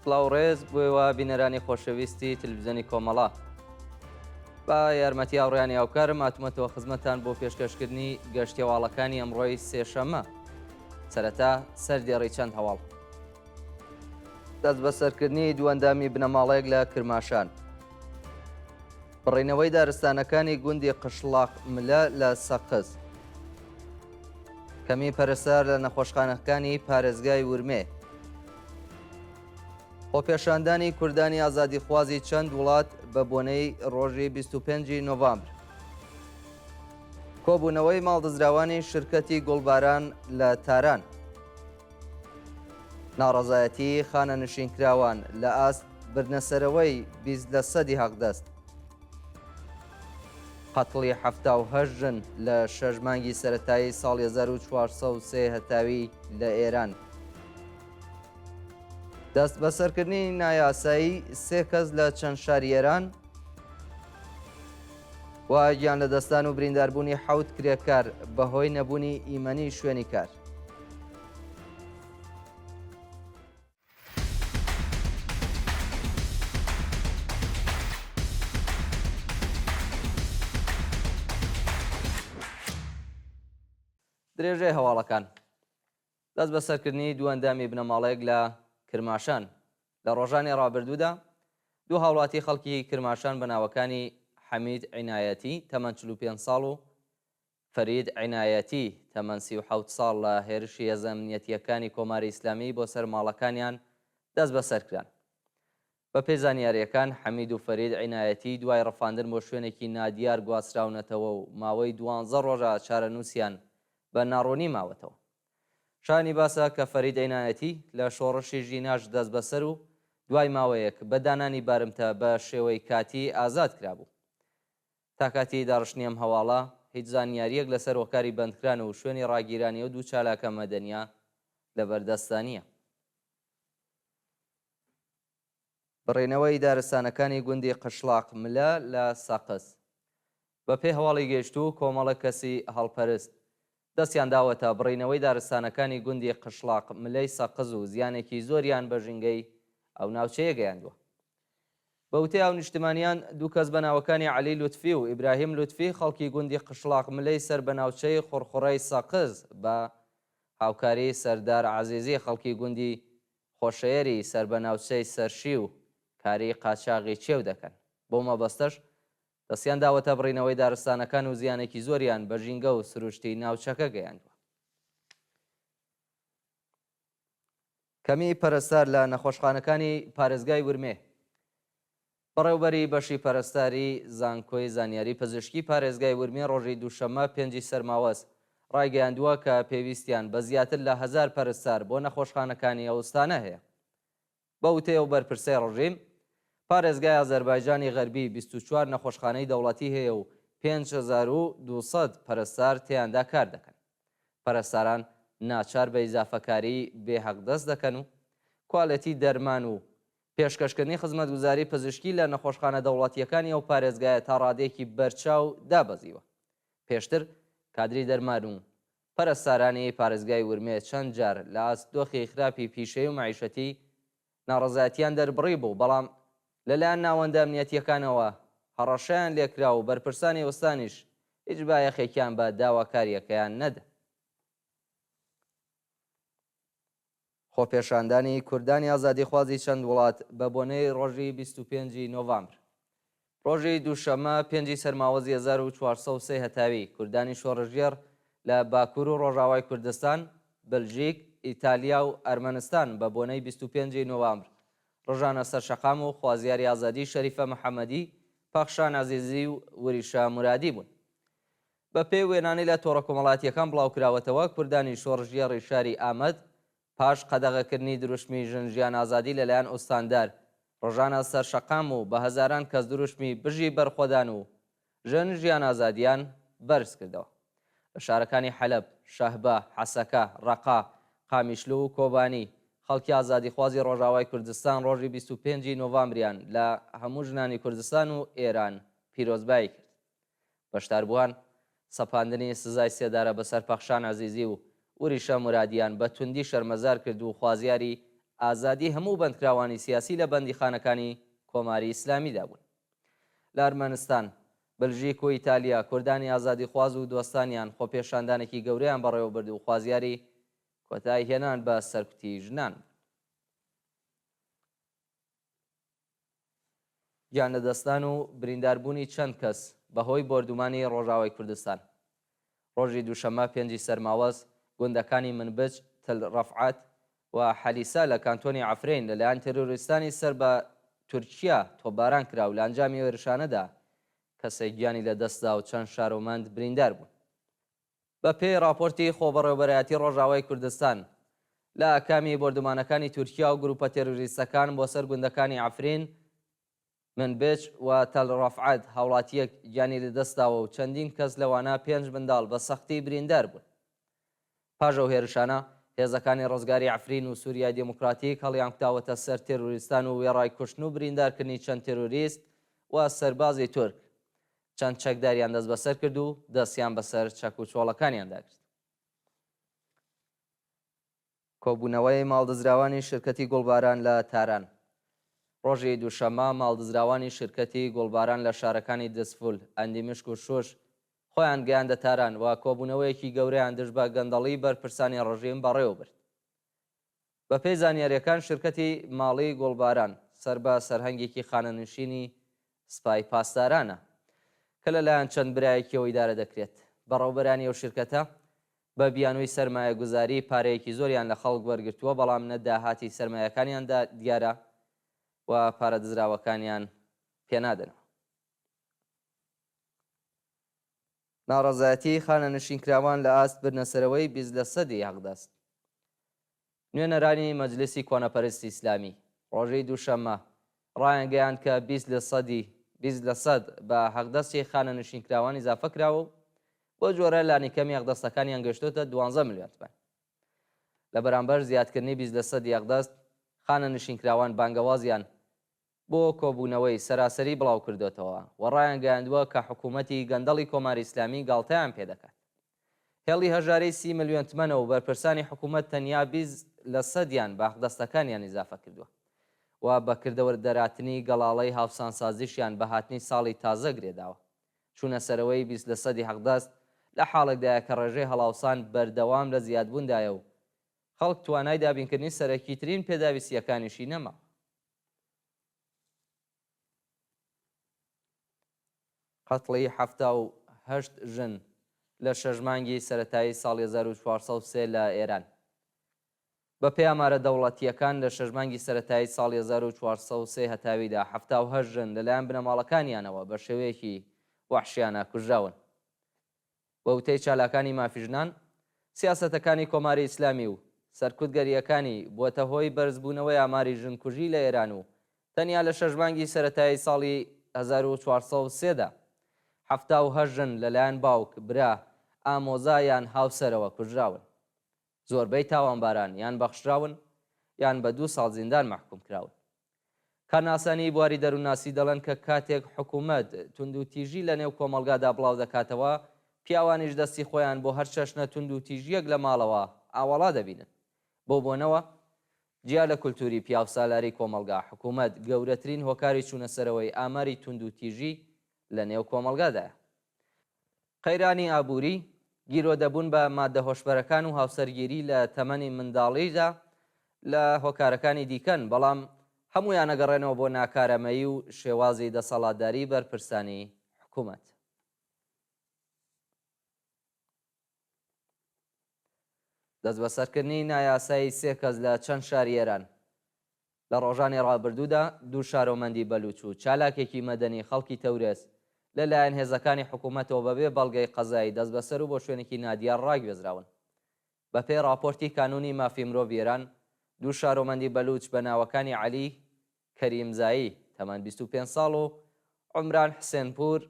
سڵاوڕێز بۆیەوە بینەرانی خۆشەویستی تلڤیزیۆنی کۆمەڵا با یارمەتی هاوڕێیانی هاوکارم هاتوومەتەوە خزمەتتان بۆ پێشکەشکردنی گەشتێواڵەکانی ئەمڕۆی سێشەممە. سەرەتا سەردێڕی چەند هەواڵ. دەست بە سەرکردنی دووەندامی بنەماڵەیەک لە کرماشان. بڕینەوەی دارستانەکانی گوندی قشلاق ملە لە سەقز. کەمی پەرستار لە نەخۆشخانەکانی پارێزگای ورمێ. خۆپێشاندانی کوردانی ئازادیخوازی چەند وڵات بە بۆنەی ڕۆژی 25 نۆڤامبر. کۆبوونەوەی ماڵدەزراوانی شرکەتی گوڵباران لە تاران. ناڕەزایەتی خانە نشینکراوان لە ئاست برنەسەرەوەی 20% هەقدەست. قەتڵی 78 ژن لە 6 مانگی سەرەتایی ساڵی 1403 هەتاوی لە ئێران. دەست بەسەرکردنی نایاسایی 3 کەس لە چەند شاری ئێران و گیان لە دەستان و برینداربوونی 7 کرێکار بەهۆی نەبوونی ئیمەنی شوێنی کار. درێژەی هەواڵەکان. دەست بە سەرکردنی دووەندامی بنەماڵەیەک لە کرماشان. لە ڕۆژانی ڕابردوودا دوو هاوڵاتی خەڵکی کرماشان بە ناوەکانی حەمید عینایەتی تەمەن 45 ساڵ و فەرید عینایەتی تەمەن 37 ساڵ لە هێرشی هێزە ئەمنیەتیەکانی کۆماری ئیسلامی بۆ سەر ماڵەکانیان دەست بەسەرکران. بە پێی زانیاریەکان حەمید و فەرید عینایەتی دوای ڕەفاندن بۆ شوێنێکی نادیار گواستراونەتەوە و ماوەی 12 ڕۆژە چارەنووسیان بە ناڕۆنی ماوەتەوە. شانی باسە کە فەرید عینایەتی لە شۆڕشی ژیناش دەست بەسەر و دوای ماوەیەک بە دانانی بارمتە بە شێوەی کاتی ئازاد کرابوو. تا کاتی داڕشتنی ئەم هەواڵە هیچ زانیاریەک لەسەر هۆکاری بەندکران و شوێنی ڕاگیرانی و دوو چالاکە مەدەنیە لەبەردەستانیە. بڕێنەوەی دارستانەکانی گوندی قشلاق ملە لە سەقز. بە پێی هەواڵی گەیشتوو کۆمەڵە کەسی هەڵپەرست دەستیان داوەتە بڕینەوەی دارستانەکانی گوندی قشلاق ملەی سەقز و زیانێکی زۆریان بە ژینگەی ئەو ناوچەیە گەیاندووە. بە وتەی ئەو نیشتمانیان دوو کەس بە ناوەکانی عەلی لوتفی و ئیبراهیم لوتفی خەڵکی گوندی قشلاق ملەی سەر بە ناوچەی خوڕخوڕەی سەقز بە هاوکاری سەردار عەزیزی خەڵکی گوندی خۆشەیەری سەر بە ناوچەی سەرشی و کاری قاچاغی چێو دەکەن. بۆ مەبەستەش دەستیان داوەتە بڕینەوەی دارستانەکان و زیانێکی زۆریان بە ژینگە و سروشتی ناوچەکە گەیاندووە. کەمی پەرستار لە نەخۆشخانەکانی پارێزگای ورمێ. بەڕێوبەری بەشی پەرستاری زانکۆی زانیاری پزیشکی پارێزگای ورمێ ڕۆژی دووشەممە 5 سەرماوەست ڕایگەیاندووە کە پێویستیان بە زیاتر لە 1000 پەرستار بۆ نەخۆشخانەکانی ئەوستانە هەیە. بە وتەی ئەو بەرپرسەی ڕژیم پارێزگای ئازەربایجانی غەربی 24 نەخۆشخانەی دەوڵەتی هەیە و 5200 پەرستار تیاندا کار دەکەن. پەرستاران ناچار بە ئیزافەکاری بێحەقدەست دەکەن و کوالەتی دەرمان و پێشکەشکردنی خزمەتگوزاری پزیشکی لە نەخۆشخانە دەوڵەتیەکانی ئەو پارێزگایە تا ڕادێکی بەرچاو دابەزیوە. پێشتر کادری دەرمان و پەرستارانی پارێزگای ورمێ چەند جار لە ئاستۆخی خراپی پیشەی و معیشەتی ناڕەزایەتیان دەربڕی بوو، بەڵام لەلایەن ناوەندە ئەمنیەتیەکانەوە هەڕەشەیان لێکرا و بەرپرسانی وەستانیش هیچ بایەخێکیان بە داواکاریەکەیان نەدا. خۆپێشاندانی کوردانی ئازادیخوازی چەند وڵات بە بۆنەی ڕۆژی 25 نۆڤامبر. ڕۆژی دووشەممە 5 سەرماوەزی 1403 هەتاوی کوردانی شۆڕژێر لە باکوور و ڕۆژاوای کوردستان، بلژیک، ئیتالیا و ئەرمەنستان بە بۆنەی 25 نۆڤامبر ڕۆژانە سەرشەقام و خوازیاری ئازادی شەریفە محەممەدی، پەخشان عەزیزی و وریشە مورادی بوون. بە پێی وێنانی لە تۆڕە کۆمەڵاتیەکان بڵاوکراوەتەوە کوردانی شۆڕژێڕی شاری ئامەد پاش قەدەغەکردنی دروشمی ژن ژیان ئازادی لەلایەن ئوستاندار ڕۆژانە سەرشەقام و بە هەزاران کەس دروشمی بژی بەرخۆدان و ژن ژیان ئازادیان بەرز کردەوە. لە شارەکانی حەلەب، شەهبە، حەسەکە، ڕەقا، قامیشلو و کۆبانی خەڵکی ئازادیخوازی ڕۆژاوای کوردستان ڕۆژی 25 نۆڤامبریان لە هەموو ژنانی کوردستان و ئێران پیرۆزبایی کرد. بەشداربووان سەپاندنی سزای سێدارە بەسەر پەخشان عەزیزی و وریشە مورادیان بە توندی شەرمەزار کرد و خوازیاری ئازادی هەموو بەندکراوانی سیاسی لە بەندیخانەکانی کۆماری ئیسلامیدا بوون. لە ئەرمەنستان، بلژیک و ئیتالیا کوردانی ئازادی خواز و دۆستانیان خۆپێشاندانێکی گەورەیان بەڕێوە برد و خوازیاری کۆتایی هێنان بە سەرکوتی ژنان. گیان لەدەستان و برینداربوونی چەند کەس بەهۆی بۆردومانی ڕۆژاوای کوردستان. ڕۆژی دووشەمە 5 سەرماوەز گوندەکانی منبج، تل ڕەفعات و حەلیسا لە کانتۆنی عەفرین لەلایەن تێرۆریستانی سەر بە تورکیا تۆپباران کرا و لە ئەنجامی وێرشانەدا کەسێک گیانی لەدەستدا و چەند شارۆمەند بریندار بوون. بە پێی راپۆرتی خۆبەڕێوەبەرایەتی ڕۆژاوای کوردستان، لە ئەکامی بۆردومانەکانی تورکیا و گروپە تێرۆریستەکان بۆ سەر گوندەکانی عەفرین، منبج و تەل ڕەفعات هاوڵاتیەک گیانی لەدەستداوە و چەندین کەس لەوانە 5 منداڵ بە سەختی بریندار بوون. پاژەو هێرشانە، هێزەکانی ڕزگاری عەفرین و سووریای دموکراتیک هەڵیان کوتاوەتە سەر تێرۆریستان و وێڕای کوشتن و بریندارکردنی چەند تێرۆریست و سەربازی تورک. چەند چەکداریان دەست بەسەر کرد و دەستیان بەسەر چەک و چۆڵەکانیاندا کرد. کۆبوونەوەی ماڵدەزراوانی شرکەتی گوڵباران لە تاران. ڕۆژی دووشەمە ماڵدەزراوانی شرکەتی گوڵباران لە شارەکانی دەسفول، ئەندیمشک و شوش خۆیان گەیاندە تاران و کۆبوونەوەیەکی گەورەیان دژ بە گەندەڵی بەرپرسانی ڕژیم بەڕێوە برد. بە پێی زانیاریەکان، شرکەتی ماڵی گوڵباران سەر بە سەرهەنگێکی خانەنشینی سپای پاسدارانە کە لەلایەن چەند برایەکیەوە ئیدارە دەکرێت. بەڕێوەبەرانی ئەو شرکەتە بە بیانووی سەرمایە گوزاری پارەیەکی زۆریان لە خەڵک وەرگرتووە، بەڵام نەداهاتی سەرمایەکانیاندا دیارە و پارە دزراوەکانیان پێنادەنەوە. ناڕەزایەتی خانەنشینکراوان لە ئاست بردنەسەرەوەی 20% هەڵدەست. نوێنەرانی مەجلیسی کۆنەپەرستی ئیسلامی ڕۆژەی دووشەمە ڕایانگەیاند کە 20% بە هەڵدەستی خانەنشینکراوان ئیزافە کراوە و بۆ جۆرە لانیکەمی هەڵدەستەکانیان گەشتوتە 12 ملیۆن تومان. لە بەرامبەر زیادکردنی 20% هەڵدەست، خانەنشینکراوان بانگەوازیان بۆ کۆبوونەوەی سەراسەری بڵاو کردوێتەوە و ڕایانگەیاندووە کە حکوومەتی گەندەڵی کۆماری ئیسلامی گاڵتەیان پێدەکات. هێڵی هەژارەی 30 ملیۆن تومەنە و بەرپرسانی حکوومەت تەنیا 20% بە هەڵدەستەکانیان ئیزافە کردووە و بەکردەوە دەراتنی گەڵاڵەی هاوسانسازیشیان بە هاتنی ساڵی تازە گرێداوە. چوونە سەرەوەی 20% هەڵدەست لە حاڵێکدایە کە ڕێژەی هەڵاوسان بەردەوام لە زیادبووندایە و خەڵک توانای دابینکردنی سەرەکیترین پێداویستیەکانیشی نەما. قەتڵی 78 ژن لە 6 مانگی سەرەتایی ساڵی 1403 لە ئێران. بە پێی ئامارە دەوڵەتیەکان لە 6 مانگی سەرەتایی ساڵی 1403 هەتاویدا 78 ژن لەلایەن بنەماڵەکانیانەوە بە شێوەیەکی وەحشیانە کوژراون. بە وتەی چالاکانی مافیژنان، سیاسەتەکانی کۆماری ئیسلامی و سەرکوتگەریەکانی بووەتە هۆی بەرزبوونەوەی ئاماری ژنکوژی لە ئێران و تەنیا لە 6 مانگی سەرەتایی ساڵی 1403دا 78 ژن لەلایەن باوک، برا، ئامۆزایان هاوسەرەوە کوژراون. زۆربەی تاوانباران یان بەخشراون یان بە 2 ساڵ زیندان مەحکوم کراون. کارناسانی بواری دەروونناسی دەڵێن کە کاتێک حکوومەت تونند و تیژی لە نێو کۆمەلگادا بڵاو دەکاتەوە، پیاوانیش دەستی خۆیان بۆ هەر چەشنە تونند و تیژیەک لە ماڵەوە ئاوەڵا دەبینن. بۆ بۆنەوە جیا لە کولتوری پیاو سالاری کۆمەلگا، حکوومەت گەورەترین هۆکاری چوونەسەرەوەی ئاماری تونند و تیژی لە نێو کۆمەلگادایە. قەیرانی ئابووری گیرۆ دەبوون بە مادە هۆشبەرەکان و هاوسەرگیری لە تەمەنی منداڵیدا لە هۆکارەکانی دیکەن، بەڵام هەمویان ئەگەڕێنەوە بۆ ناکارەمەیی و شێوازی دەسەڵاتداری بەرپرسانی حکوومەت. دەست بەسەرکردنی نایاسایی 3 کەس لە چەند شاری ئێران. لە ڕۆژانی ڕابردوودا 2 شارۆمەندی بەلوچ و چالاکێکی مەدەنی خەڵکی تەورێز لەلایەن هێزەکانی حکوومەتەوە بەبێ بەڵگەی قەزایی دەست بەسەر و بۆ شوێنێکی نادیار ڕاگوێزراون. بە پێی راپۆرتی کانونی مافی مرۆڤ ئێران، 2 شارۆمەندی بەلوچ بە ناوەکانی عەلی کەریمزایی تەمەن 25 ساڵ و عومران حسێنپور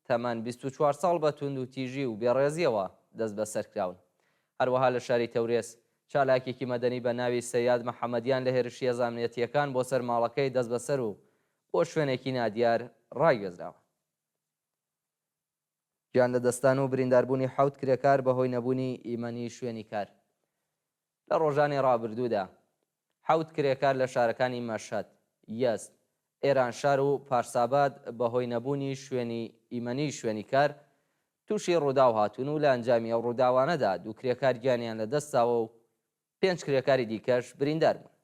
تەمەن 24 ساڵ بە تونند و تیژی و بێڕێزیەوە دەست بەسەر کراون. هەروەها لە شاری تەورێز چالاکێکی مەدەنی بە ناوی سەیاد مەحەمەدیان لە هێرشی هێزانەتیەکان بۆ سەر ماڵەکەی دەست بەسەر و بۆ شوێنێکی نادیار ڕاگوێزراوە. گیان لە دەستان و برینداربوونی 7 کرێکار بەهۆی نەبوونی ئیمەنی شوێنی کار. لە ڕۆژانی ڕابردوودا حەوت کرێکار لە شارەکانی مەشهەد، یەزد، ئێرانشار و پارساباد بەهۆی نەبوونی شوێنی ئیمەنی شوێنی کار تووشی ڕووداو هاتوون و لە ئەنجامی ئەو ڕووداوانەدا دوو کرێکار گیانیان لەدەستاوە و 5 کرێکاری دیکەش بریندار بوون.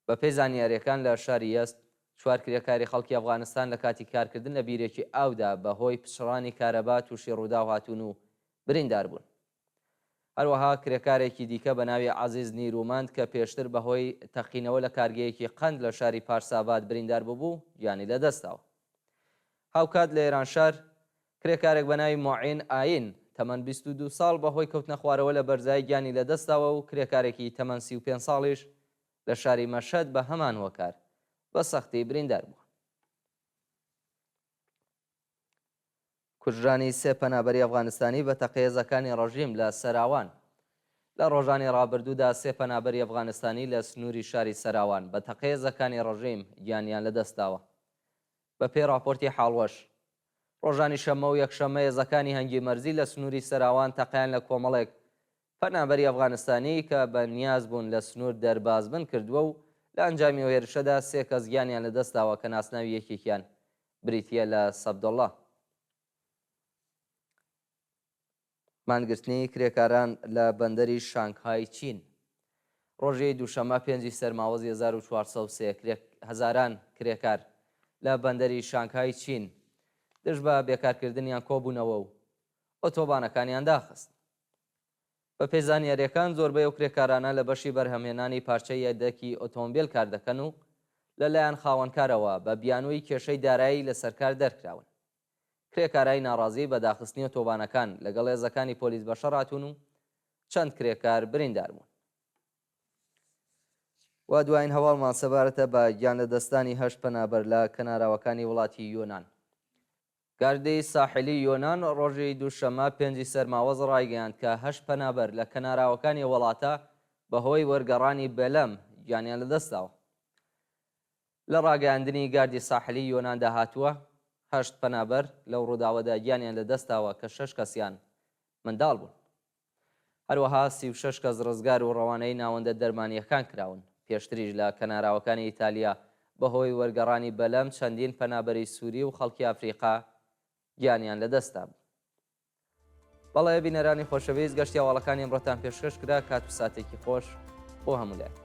بەپێی زانیاریەکان لە شاری یەزد 4 کرێکاری خەڵکی ئەفغانستان لە کاتی کارکردن لە بیرێکی ئاودا بەهۆی پشڕانی کارەبا تووشی ڕووداو هاتوون و بریندار بوون. هەروەها کرێکارێکی دیکە بە ناوی عەزیز نیروماند کە پێشتر بەهۆی تەقینەوە لە کارگەیەکی قەند لە شاری پارساباد بریندار بوو گیانی لەدەستاوە. هاوکات لە ئێرانشار کرێکارێک بە ناوی موعین ئاین تەمەن 22 ساڵ بەهۆی کەوتنە خوارەوە لە بەرزایی گیانی لەدەستاوە و کرێکارێکی تەمەن 35 ساڵیش لە شاری مەشهەد بە هەمان هۆکار بە سەختی بریندار بووە. کوژرانی 3 پەنابەری ئەفغانستانی بە تەقەیەزەکانی ڕەژیم لە سەراوان. لە ڕۆژانی ڕابردوودا 3 پەنابەری ئەفغانستانی لە سنووری شاری سەراوان بە تەقەیەزەکانی ڕەژیم گیانیان لەدەستاوە. بە پێی راپۆرتی حاڵوەش ڕۆژانی شەمە و یەکشەمە هێزەکانی هەنگی مەرزی لە سنووری سەراوان تەقەیان لە کۆمەڵێک پەنابەری ئەفغانستانی کە بە نیاز بوون لە سنوور دەربازبن کردووە و لە ئەنجامی هێرشەدا 3 کەس گیانیان لەدەستاوە کە ناسناوی یەکێکیان بریتیە لە سەبدەڵڵا. مانگرتنی کرێکاران لە بەندەری شانگهای چین. ڕۆژی دووشەمە 5 سەرماوەزی 1403 هەزاران کرێکار لە بەندەری شانگهای چین دژ بە بێکارکردنیان کۆبوونەوە و ئۆتۆبانەکانیان داخست. بە پێی زانیاریەکان زۆربەی ئەو کرێکارانە لە بەشی بەرهەمهێنانی پارچەی یەکدەکی ئۆتۆمبیل کار دەکەن و لەلایەن خاوەنکارەوە بە بیانووی کێشەی دارایی لە سەرکار دەرکراون. کرێکارای ناڕازی بە داخستنی ئۆتۆبانەکان لەگەڵ هێزەکانی پۆلیس بەشەڕ هاتوون و چەند کرێکار بریندار بوون. وا دوایین هەواڵمان سەبارەتە بە گیان لەدەستانی 8 پەنابەر لە کەناراوەکانی وڵاتی یۆنان. گاردەی ساحلی یۆنان ڕۆژی دووشەمە 5 سەرماوەز ڕایگەیاند کە 8 پەنابەر لە کەناراوەکانی وڵاتە بەهۆی وەرگەڕانی بەلەم گیانیان لەدەستاوە. لە ڕاگەیاندنی گاردی ساحلی یۆناندا هاتووە 8 پەنابەر لەو ڕووداوەدا گیانیان لەدەستاوە کە 6 کەسیان منداڵ بوون. هەروەها 36 کەس ڕزگار و ڕەوانەی ناوەندە دەرمانیەکان کراون. پێشتریش لە کەناراوەکانی ئیتالیا بەهۆی وەرگەڕانی بەلەم چەندین پەنابەری سووری و خەڵکی ئەفریقا گیانیان لەدەستا بوو. بەڵێ بینەرانی خۆشەویست گەشتی هەواڵەکانی ئەمڕۆتان پێشکەش کرا. کات و ساتێکی خۆش بۆ هەموو لای.